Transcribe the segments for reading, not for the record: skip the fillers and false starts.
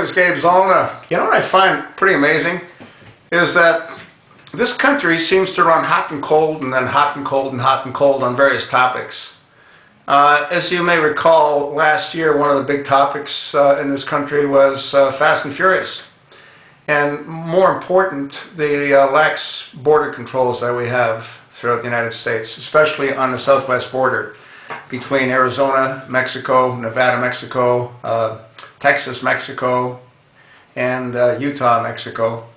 is Gabe Zollner. You know what I find pretty amazing is that this country seems to run hot and cold and then hot and cold and hot and cold on various topics. As you may recall, last year one of the big topics in this country was Fast and Furious. And more important, the lax border controls that we have throughout the United States, especially on the southwest border between Arizona, Mexico, Nevada, Mexico, Texas, Mexico, and Utah, Mexico.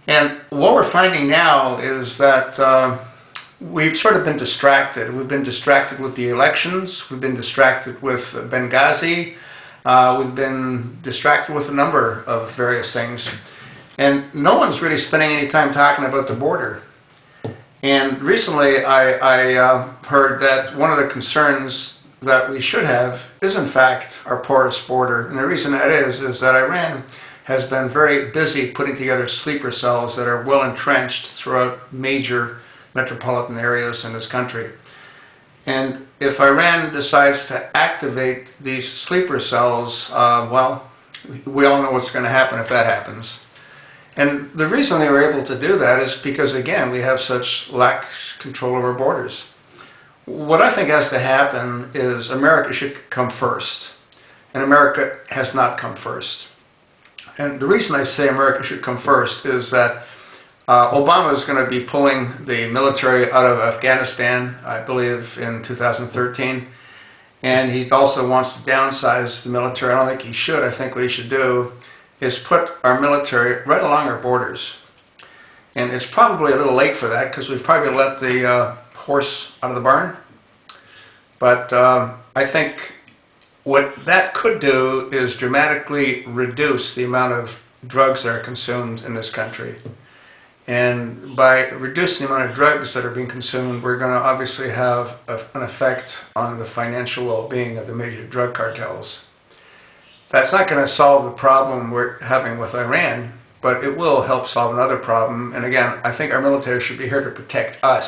And what we're finding now is that we've sort of been distracted. We've been distracted with the elections. We've been distracted with Benghazi. We've been distracted with a number of various things. And no one's really spending any time talking about the border. And recently I heard that one of the concerns that we should have is in fact our porous border. And the reason that is that Iran has been very busy putting together sleeper cells that are well entrenched throughout major metropolitan areas in this country. And if Iran decides to activate these sleeper cells, well, we all know what's going to happen if that happens. And the reason they were able to do that is because, again, we have such lax control over borders. What I think has to happen is America should come first. And America has not come first. And the reason I say America should come first is that Obama is going to be pulling the military out of Afghanistan, I believe, in 2013. And he also wants to downsize the military. I don't think he should. I think what he should do is put our military right along our borders. And it's probably a little late for that because we've probably let the horse out of the barn. But I think what that could do is dramatically reduce the amount of drugs that are consumed in this country. And by reducing the amount of drugs that are being consumed, we're going to obviously have an effect on the financial well-being of the major drug cartels. That's not going to solve the problem we're having with Iran, but it will help solve another problem. And again, I think our military should be here to protect us.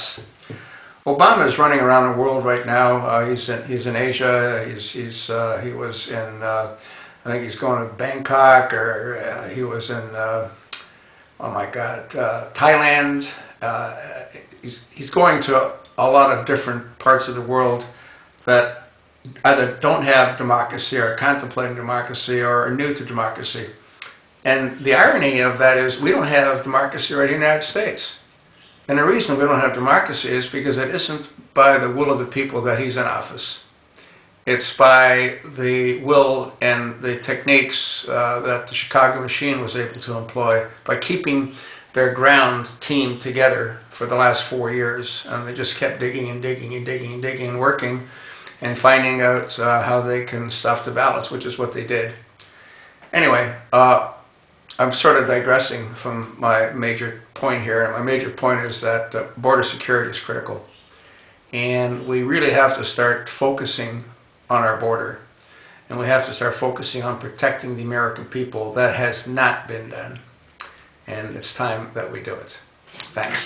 Obama is running around the world right now. He's in Asia. He was in I think he's going to Bangkok, or he was in oh my God, Thailand. He's going to a lot of different parts of the world that either don't have democracy or are contemplating democracy or are new to democracy. And the irony of that is we don't have democracy right in the United States. And the reason we don't have democracy is because it isn't by the will of the people that he's in office. It's by the will and the techniques that the Chicago machine was able to employ by keeping their ground team together for the last 4 years. And they just kept digging and digging and digging and digging and working and finding out how they can stuff the ballots, which is what they did. Anyway, I'm sort of digressing from my major point here. And my major point is that border security is critical. And we really have to start focusing on our border. And we have to start focusing on protecting the American people. That has not been done. And it's time that we do it. Thanks.